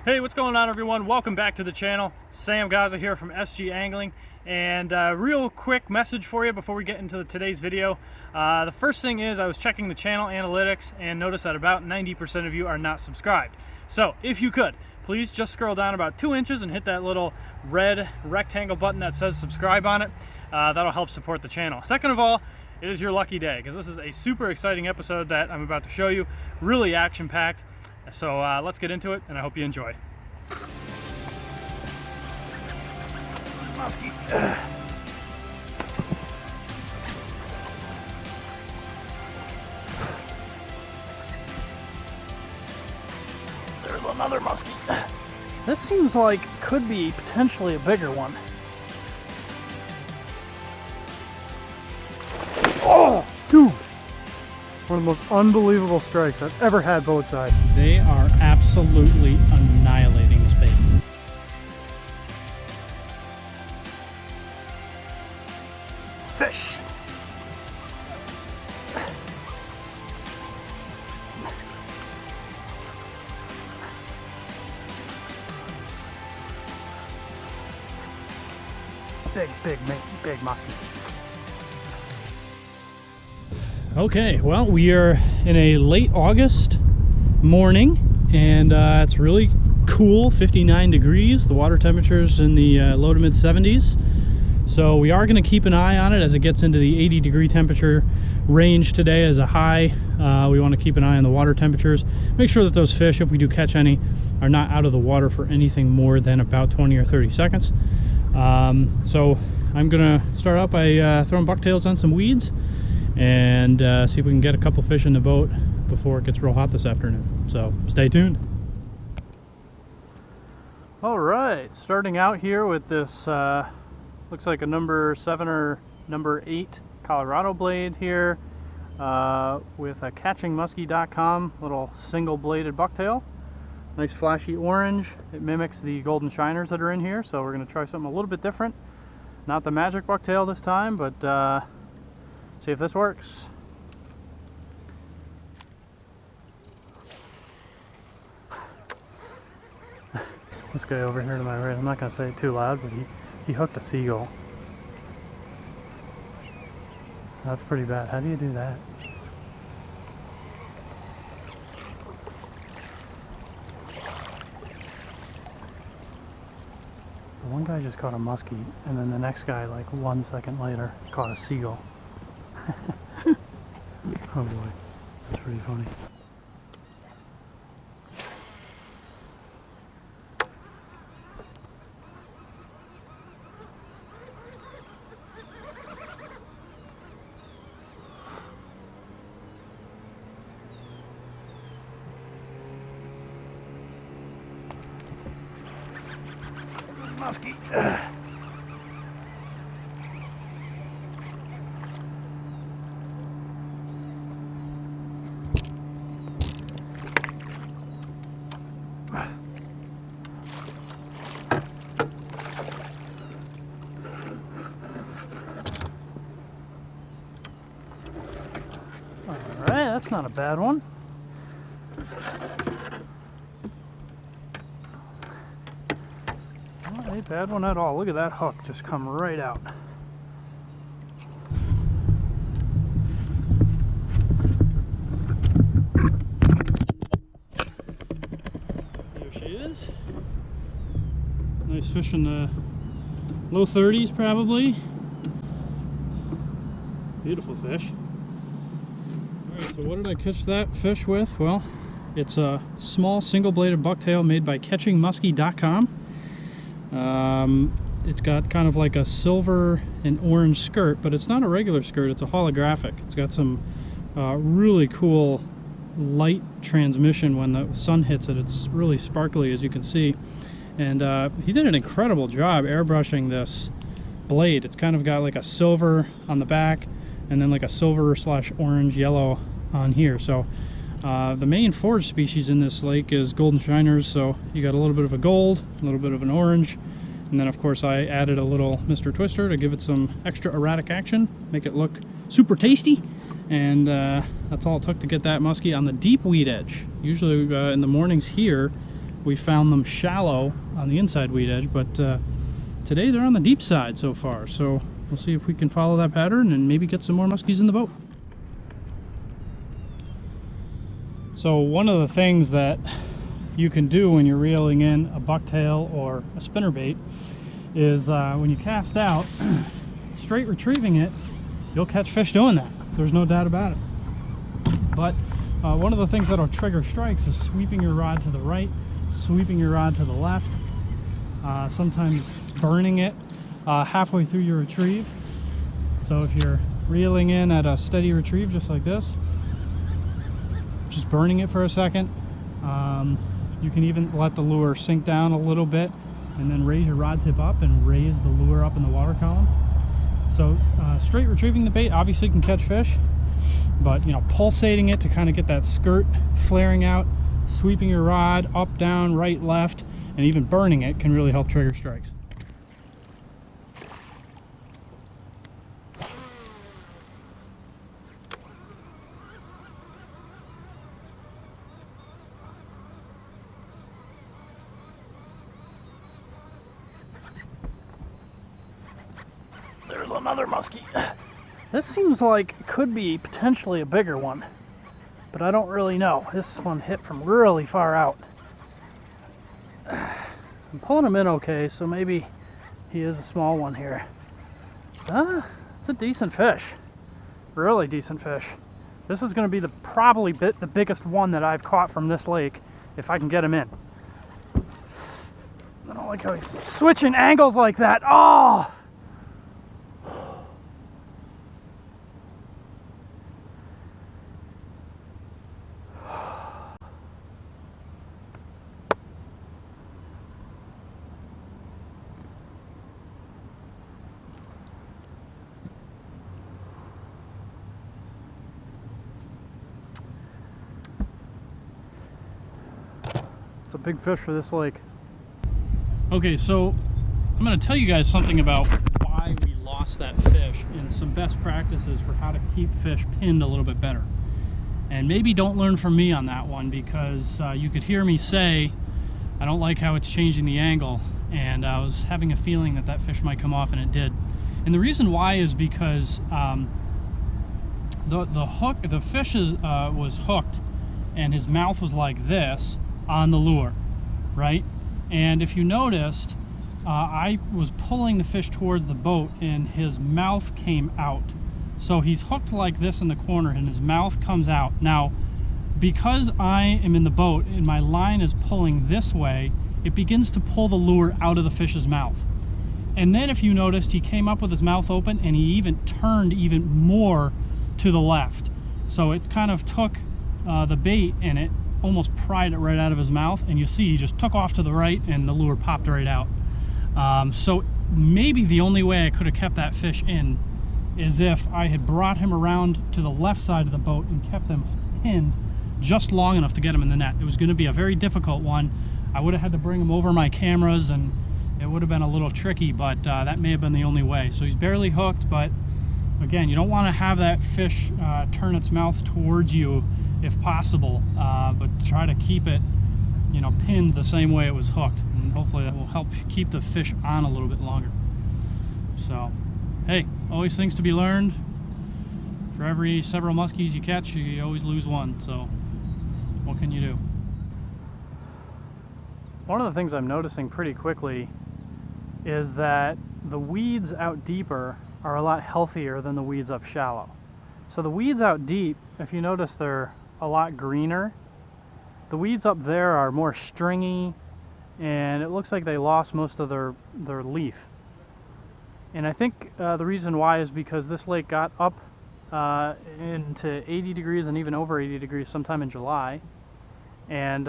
Hey, what's going on, everyone? Welcome back to the channel. Sam Gaza here from SG Angling, and real quick message for you before we get into today's video. The first thing is I was checking the channel analytics and noticed that about 90% of you are not subscribed. So if you could, please just scroll down about 2 inches and hit that little red rectangle button that says subscribe on it. That'll help support the channel. Second of all, it is your lucky day because this is a super exciting episode that I'm about to show you, really action-packed. So let's get into it, and I hope you enjoy. Musky. There's another musky. This seems like could be potentially a bigger one. Oh, dude! One of the most unbelievable strikes I've ever had boat side. They are absolutely annihilating this bait. Fish! Big musky. Okay, well, we are in a late August morning, and it's really cool, 59 degrees. The water temperature's in the low to mid 70s. So we are going to keep an eye on it as it gets into the 80 degree temperature range today as a high. We want to keep an eye on the water temperatures. Make sure that those fish, if we do catch any, are not out of the water for anything more than about 20 or 30 seconds. So I'm going to start out by throwing bucktails on some weeds and see if we can get a couple fish in the boat before it gets real hot this afternoon. So stay tuned. All right, starting out here with this looks like a number 7 or number 8 Colorado blade here with a catchingmusky.com little single bladed bucktail. Nice flashy orange. It mimics the golden shiners that are in here, so we're going to try something a little bit different. Not the magic bucktail this time, but see if this works. This guy over here to my right, I'm not going to say it too loud, but he hooked a seagull. That's pretty bad. How do you do that? One guy just caught a muskie, and then the next guy, like 1 second later, caught a seagull. Oh boy, that's pretty funny. Musky. Alright, that's not a bad one. Not a bad one at all. Look at that hook just come right out. There she is. Nice fish in the low 30s probably. Beautiful fish. Alright, so what did I catch that fish with? Well, it's a small single-bladed bucktail made by catchingmusky.com. It's got kind of like a silver and orange skirt, but it's not a regular skirt, it's a holographic. It's got some really cool light transmission when the sun hits it. It's really sparkly, as you can see. And he did an incredible job airbrushing this blade. It's kind of got like a silver on the back and then like a silver / orange yellow on here. So the main forage species in this lake is golden shiners, so you got a little bit of a gold, a little bit of an orange, and then of course I added a little Mr. Twister to give it some extra erratic action, make it look super tasty. And that's all it took to get that muskie on the deep weed edge. Usually in the mornings here we found them shallow on the inside weed edge, but today they're on the deep side so far. So we'll see if we can follow that pattern and maybe get some more muskies in the boat. So one of the things that you can do when you're reeling in a bucktail or a spinnerbait is when you cast out, straight retrieving it, you'll catch fish doing that. There's no doubt about it. But one of the things that'll trigger strikes is sweeping your rod to the right, sweeping your rod to the left, sometimes burning it halfway through your retrieve. So if you're reeling in at a steady retrieve just like this, just burning it for a second. You can even let the lure sink down a little bit and then raise your rod tip up and raise the lure up in the water column. So straight retrieving the bait obviously can catch fish, but you know, pulsating it to kind of get that skirt flaring out, sweeping your rod up, down, right, left, and even burning it can really help trigger strikes. There's another muskie. This seems like it could be potentially a bigger one, but I don't really know. This one hit from really far out. I'm pulling him in okay, so maybe he is a small one here. It's a decent fish. Really decent fish. This is going to be probably the biggest one that I've caught from this lake if I can get him in. I don't like how he's switching angles like that. Oh! It's a big fish for this lake. Okay, so I'm going to tell you guys something about why we lost that fish and some best practices for how to keep fish pinned a little bit better. And maybe don't learn from me on that one, because you could hear me say, I don't like how it's changing the angle, and I was having a feeling that that fish might come off, and it did. And the reason why is because the fish was hooked, and his mouth was like this on the lure, right? And if you noticed, I was pulling the fish towards the boat and his mouth came out. So he's hooked like this in the corner and his mouth comes out. Now, because I am in the boat and my line is pulling this way, it begins to pull the lure out of the fish's mouth. And then if you noticed, he came up with his mouth open and he even turned even more to the left. So it kind of took the bait and it almost pried it right out of his mouth, and you see he just took off to the right and the lure popped right out. So maybe the only way I could have kept that fish in is if I had brought him around to the left side of the boat and kept him pinned just long enough to get him in the net. It was going to be a very difficult one. I would have had to bring him over my cameras and it would have been a little tricky, but that may have been the only way. So he's barely hooked, but again, you don't want to have that fish turn its mouth towards you if possible, but try to keep it, you know, pinned the same way it was hooked, and hopefully that will help keep the fish on a little bit longer. So, hey, always things to be learned. For every several muskies you catch, you always lose one, so what can you do? One of the things I'm noticing pretty quickly is that the weeds out deeper are a lot healthier than the weeds up shallow. So the weeds out deep, if you notice, they're a lot greener. The weeds up there are more stringy, and it looks like they lost most of their leaf. And I think the reason why is because this lake got up into 80 degrees and even over 80 degrees sometime in July, and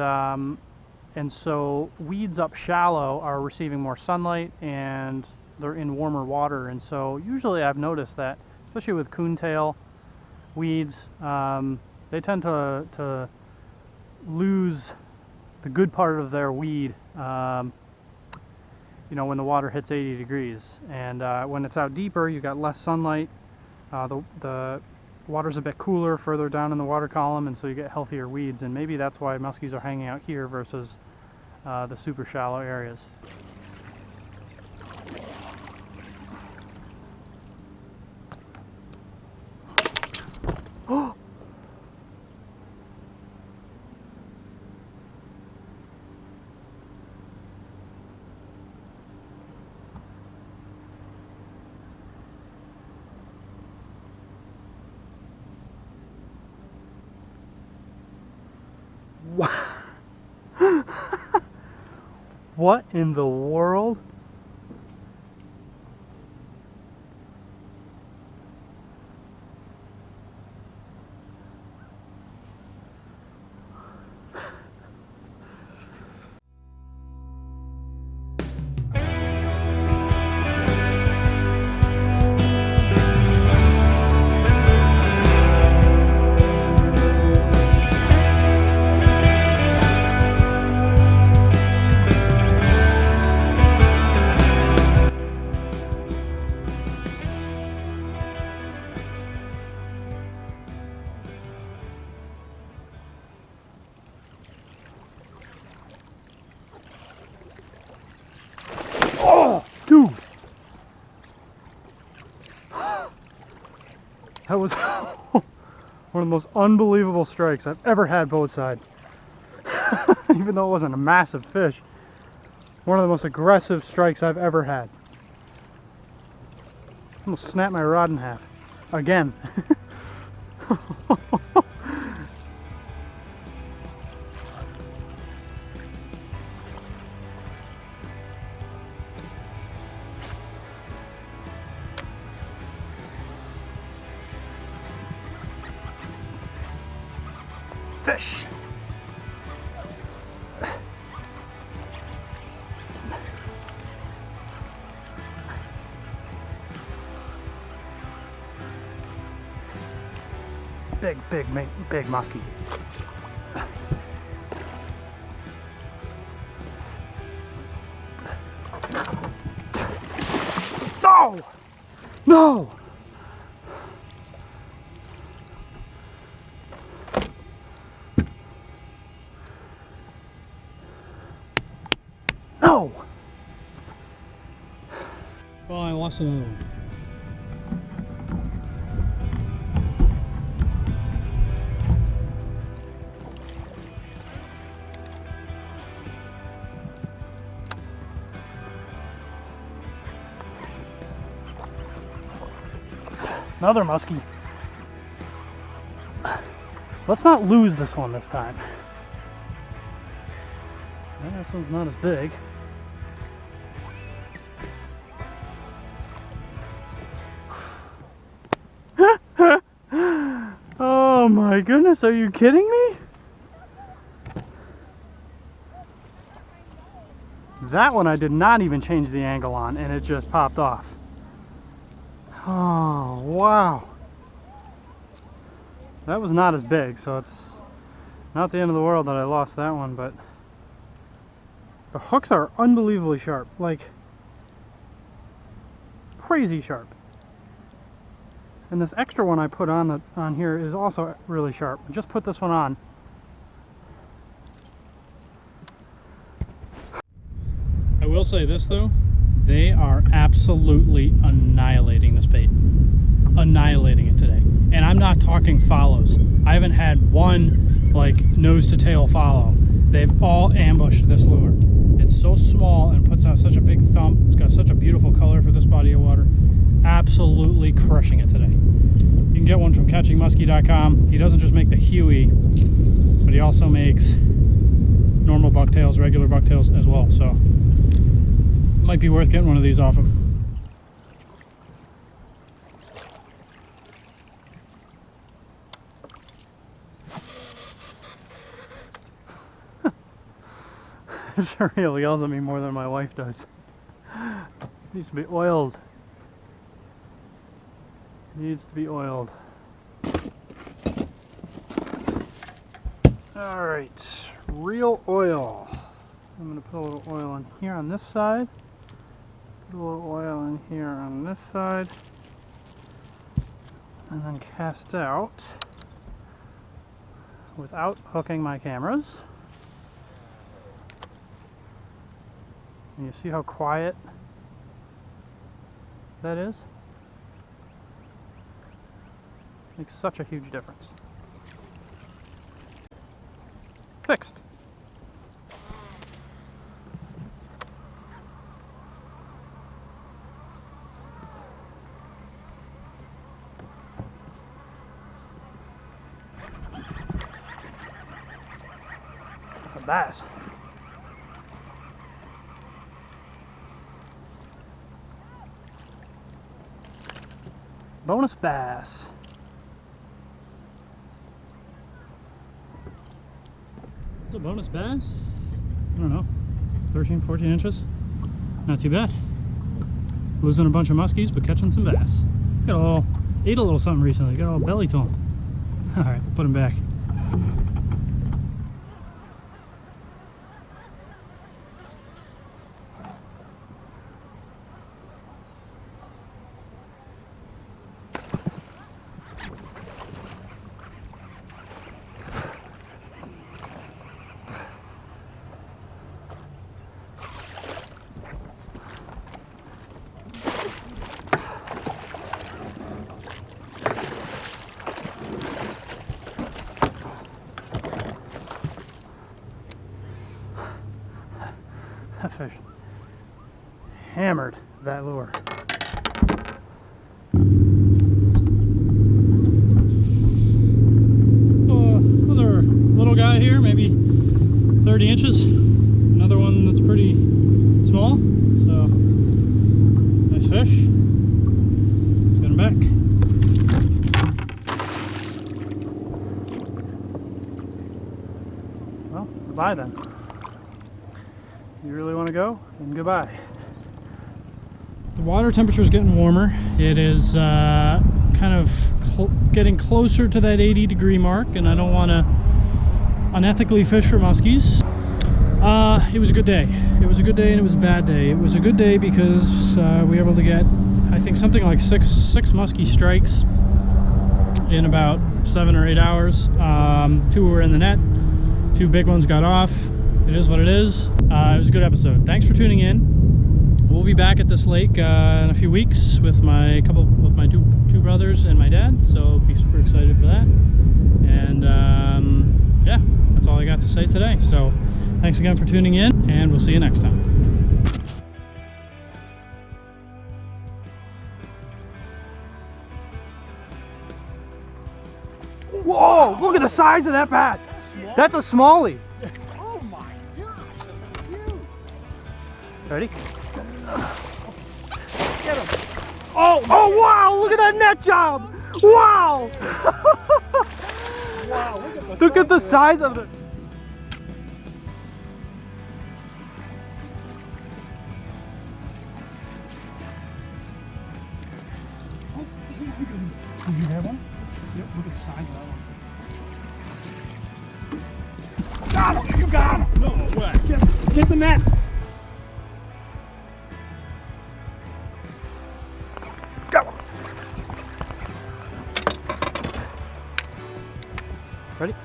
so weeds up shallow are receiving more sunlight and they're in warmer water. And so usually I've noticed that, especially with coontail weeds, they tend to lose the good part of their weed, you know, when the water hits 80 degrees. And when it's out deeper, you've got less sunlight. The water's a bit cooler further down in the water column, and so you get healthier weeds. And maybe that's why muskies are hanging out here versus the super shallow areas. Oh! What in the world? Oh, dude! That was one of the most unbelievable strikes I've ever had boat side. Even though it wasn't a massive fish, one of the most aggressive strikes I've ever had. Almost snapped my rod in half. Again. Fish! Big musky. No! No! No! Well, I lost another one. Another muskie. Let's not lose this one this time. Well, this one's not as big. Oh my goodness, are you kidding me? That one I did not even change the angle on and it just popped off. Oh, wow. That was not as big, so it's not the end of the world that I lost that one, but the hooks are unbelievably sharp, like crazy sharp. And this extra one I put on here is also really sharp. I just put this one on. I will say this though, they are absolutely annihilating this bait. Annihilating it today. And I'm not talking follows. I haven't had one like nose to tail follow. They've all ambushed this lure. It's so small and puts out such a big thump. It's got such a beautiful color for this body of water. Absolutely crushing it today. You can get one from catchingmusky.com. He doesn't just make the Huey, but he also makes normal bucktails, regular bucktails as well. So might be worth getting one of these off him. This reel yells at me more than my wife does. It needs to be oiled. Needs to be oiled. Alright, reel oil. I'm going to put a little oil in here on this side. Put a little oil in here on this side. And then cast out without hooking my cameras. And you see how quiet that is? Makes such a huge difference. Fixed. That's a bass. Bonus bass. It's a bonus bass. I don't know, 13, 14 inches. Not too bad. Losing a bunch of muskies, but catching some bass. Ate a little something recently. Got all belly to him. All right, put him back. That fish hammered that lure. Another little guy here, maybe 30 inches. Another one that's pretty small, so nice fish. Let's get him back. Well, goodbye then. You really want to go? Then goodbye. The water temperature is getting warmer. It is kind of getting closer to that 80-degree mark, and I don't want to unethically fish for muskies. It was a good day. It was a good day and it was a bad day. It was a good day because we were able to get, I think, something like six muskie strikes in about 7 or 8 hours. 2 were in the net. 2 big ones got off. It is what it is. It was a good episode. Thanks for tuning in. We'll be back at this lake in a few weeks with my two brothers and my dad, so I'll be super excited for that. And yeah, that's all I got to say today. So thanks again for tuning in, and we'll see you next time. Whoa, look at the size of that bass. That's a smallie. Oh my gosh, that's huge. Ready? Get him. Oh wow, look at that net job. Wow. Wow, Look at the size of it. Did you have one? Yep, look at the size of that one. Got him! You got him! No way! Get the net! Go! Ready?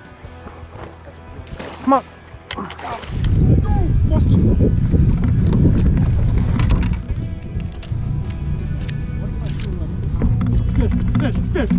Come on! Go! Musky! Fish! Fish! Fish!